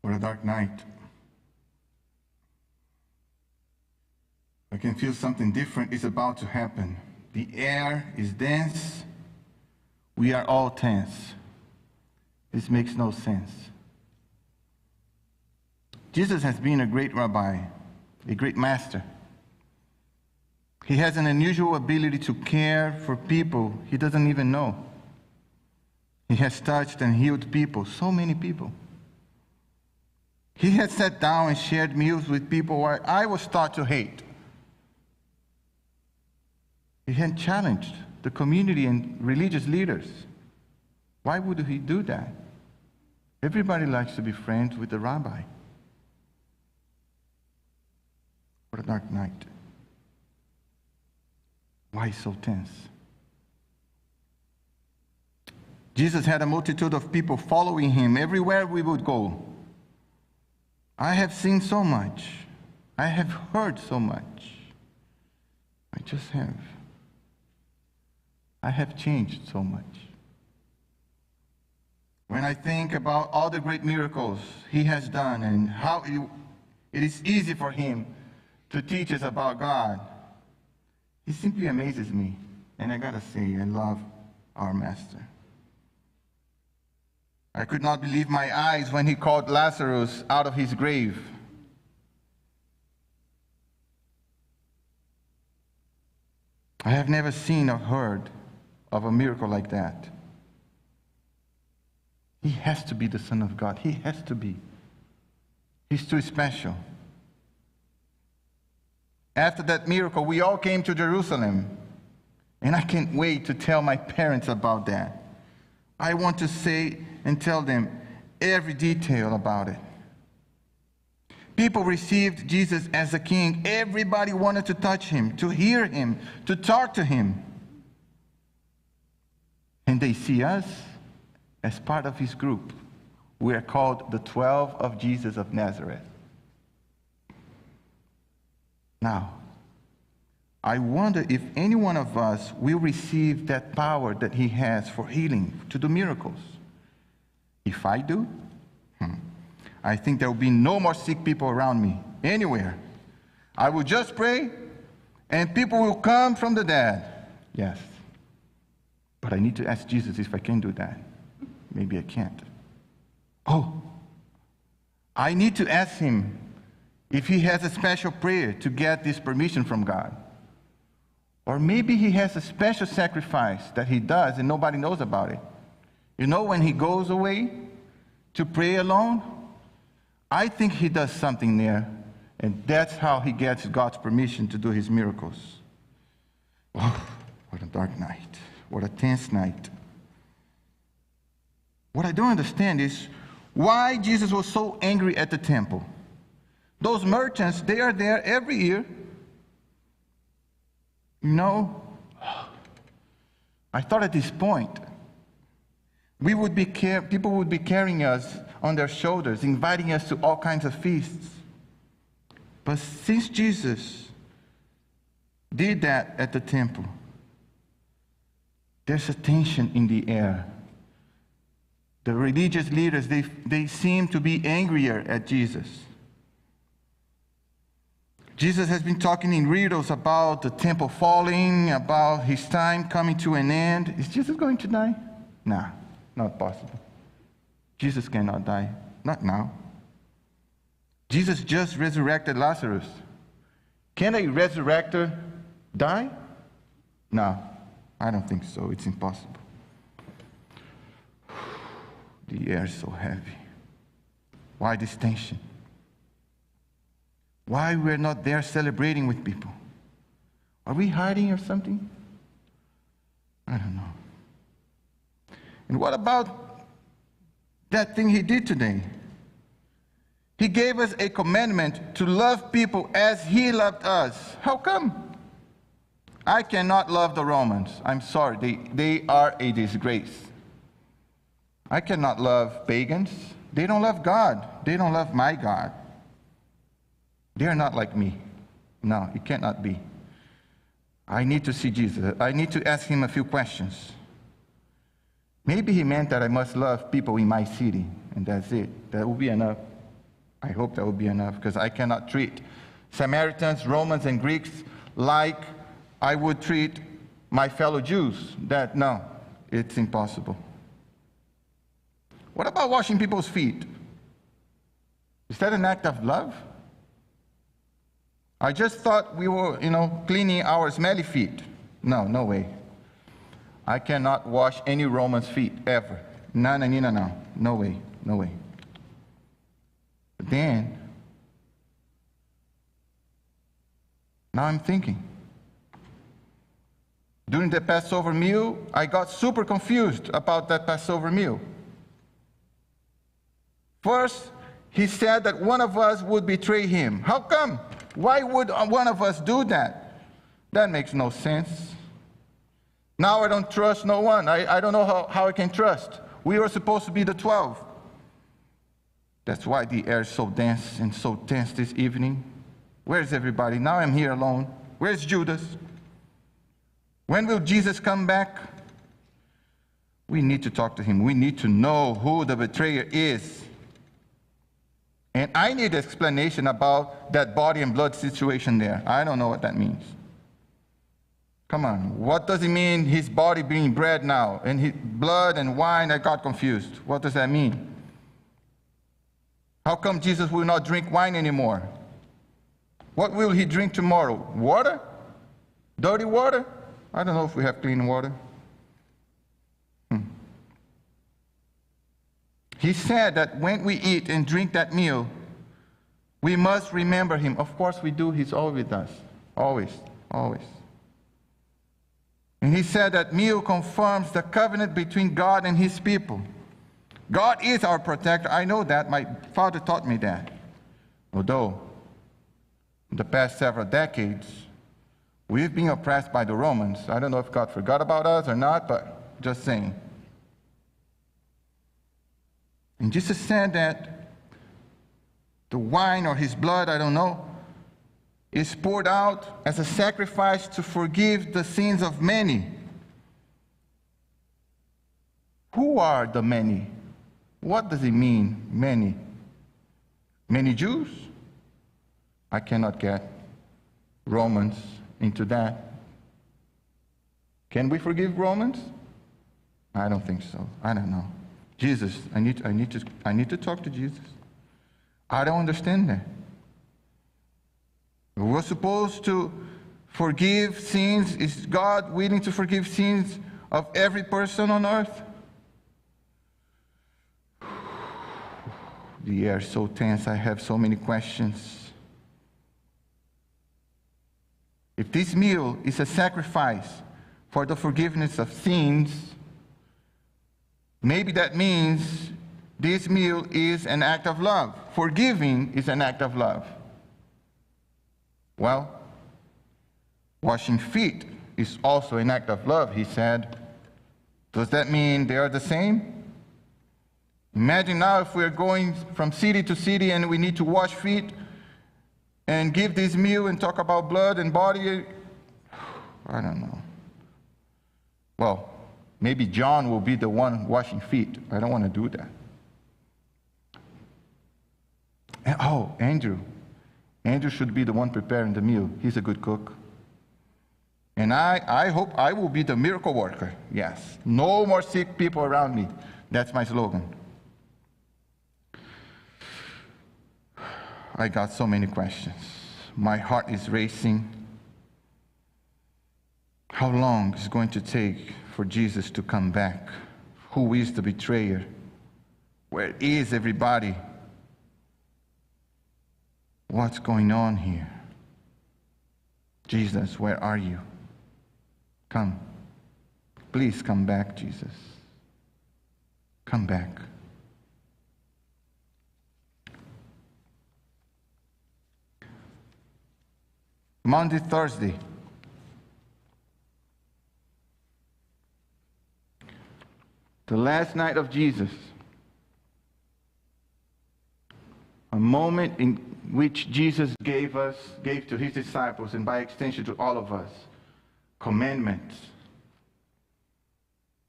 What a dark night. I can feel something different is about to happen. The air is dense. We are all tense. This makes no sense. Jesus has been a great rabbi, a great master. He has an unusual ability to care for people he doesn't even know. He has touched and healed people, so many people. He has sat down and shared meals with people where I was taught to hate. He had challenged the community and religious leaders. Why would he do that? Everybody likes to be friends with the rabbi. What a dark night. Why so tense? Jesus had a multitude of people following him everywhere we would go. I have seen so much. I have heard so much. I just have. I have changed so much. When I think about all the great miracles he has done and how it is easy for him to teach us about God, he simply amazes me. And I gotta say, I love our Master. I could not believe my eyes when he called Lazarus out of his grave. I have never seen or heard of a miracle like that. He has to be the Son of God. He has to be. He's too special. After that miracle, we all came to Jerusalem. And I can't wait to tell my parents about that. I want to say and tell them every detail about it. People received Jesus as a king. Everybody wanted to touch him, to hear him, to talk to him. And they see us as part of his group. We are called the 12 of Jesus of Nazareth. Now, I wonder if any one of us will receive that power that he has for healing, to do miracles. If I do, I think there will be no more sick people around me, anywhere. I will just pray, and people will come from the dead. Yes. But I need to ask Jesus if I can do that. Maybe I can't. Oh, I need to ask him if he has a special prayer to get this permission from God. Or maybe he has a special sacrifice that he does and nobody knows about it. You know, when he goes away to pray alone, I think he does something there, and that's how he gets God's permission to do his miracles. Oh, what a dark night. What a tense night. What I don't understand is why Jesus was so angry at the temple. Those merchants, they are there every year. You know, I thought at this point, people would be carrying us on their shoulders, inviting us to all kinds of feasts. But since Jesus did that at the temple, there's a tension in the air. The religious leaders, they seem to be angrier at Jesus. Jesus has been talking in riddles about the temple falling, about his time coming to an end. Is Jesus going to die? Nah, not possible. Jesus cannot die. Not now. Jesus just resurrected Lazarus. Can a resurrector die? No, I don't think so. It's impossible. The air is so heavy. Why this tension? Why we're not there celebrating with people? Are we hiding or something? I don't know. And what about that thing he did today? He gave us a commandment to love people as he loved us. How come? I cannot love the Romans. I'm sorry, they are a disgrace. I cannot love pagans. They don't love God. They don't love my God. They are not like me. No, it cannot be. I need to see Jesus. I need to ask him a few questions. Maybe he meant that I must love people in my city, and that's it. That will be enough. I hope that will be enough, because I cannot treat Samaritans, Romans, and Greeks like I would treat my fellow Jews. No, it's impossible. What about washing people's feet? Is that an act of love? I just thought we were, cleaning our smelly feet. No, no way. I cannot wash any Roman's feet, ever. No. No way, no way. But then, now I'm thinking. During the Passover meal, I got super confused about that Passover meal. First, he said that one of us would betray him. How come? Why would one of us do that? That makes no sense. Now I don't trust no one. I don't know how I can trust. We were supposed to be the 12. That's why the air is so dense and so tense this evening. Where's everybody? Now I'm here alone. Where's Judas? When will Jesus come back? We need to talk to him. We need to know who the betrayer is. And I need explanation about that body and blood situation there. I don't know what that means. Come on, what does it mean, his body being bread now, and his blood and wine? I got confused. What does that mean? How come Jesus will not drink wine anymore? What will he drink tomorrow? Water? Dirty water? I don't know if we have clean water. He said that when we eat and drink that meal, we must remember him. Of course we do. He's always with us. Always, always. And he said that meal confirms the covenant between God and his people. God is our protector. I know that. My father taught me that. Although, in the past several decades, we've been oppressed by the Romans. I don't know if God forgot about us or not, but just saying. And Jesus said that the wine or his blood, I don't know, is poured out as a sacrifice to forgive the sins of many. Who are the many? What does it mean, many? Many Jews? I cannot get Romans into that. Can we forgive Romans? I don't think so. I don't know. Jesus, I need to talk to Jesus. I don't understand that. We're supposed to forgive sins. Is God willing to forgive sins of every person on earth? The air is so tense. I have so many questions. If this meal is a sacrifice for the forgiveness of sins, maybe that means this meal is an act of love. Forgiving is an act of love. Well, washing feet is also an act of love, he said. Does that mean they are the same? Imagine now if we're going from city to city and we need to wash feet and give this meal and talk about blood and body. I don't know. Well, maybe John will be the one washing feet. I don't want to do that. And, Andrew. Andrew should be the one preparing the meal. He's a good cook. And I hope I will be the miracle worker. Yes. No more sick people around me. That's my slogan. I got so many questions. My heart is racing. How long is it going to take for Jesus to come back? Who is the betrayer? Where is everybody? What's going on here? Jesus, where are you? Come. Please come back, Jesus. Come back. Maundy, Thursday. The last night of Jesus. A moment in which Jesus gave to his disciples, and by extension to all of us, commandments.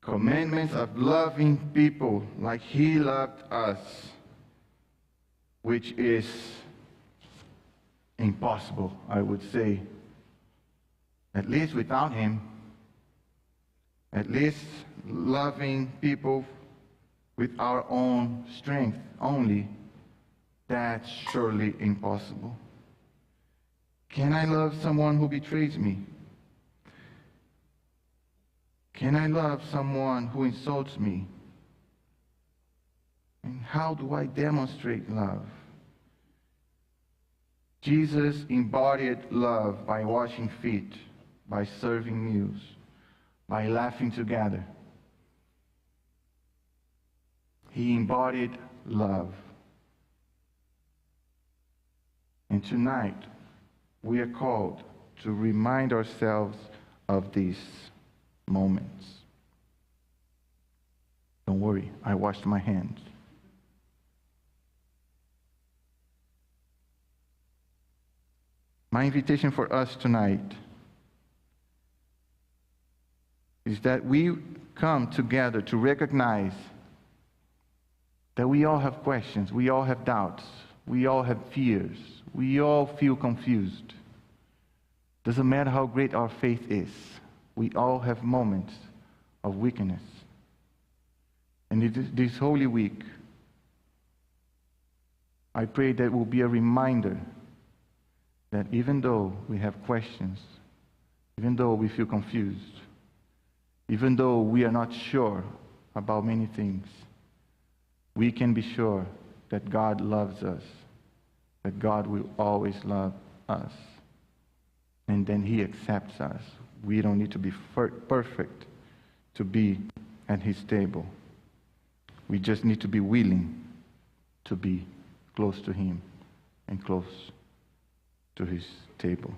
Commandments of loving people like he loved us. which is impossible, I would say. At least without him, at least loving people with our own strength only, that's surely impossible. Can I love someone who betrays me? Can I love someone who insults me? And how do I demonstrate love? Jesus embodied love by washing feet, by serving meals, by laughing together. He embodied love. And tonight, we are called to remind ourselves of these moments. Don't worry, I washed my hands. My invitation for us tonight is that we come together to recognize that we all have questions, we all have doubts, we all have fears, we all feel confused. Doesn't matter how great our faith is, we all have moments of weakness. And this Holy Week, I pray that will be a reminder that even though we have questions, even though we feel confused, even though we are not sure about many things, we can be sure that God loves us, that God will always love us, and then He accepts us. We don't need to be perfect to be at His table. We just need to be willing to be close to Him and close to His table.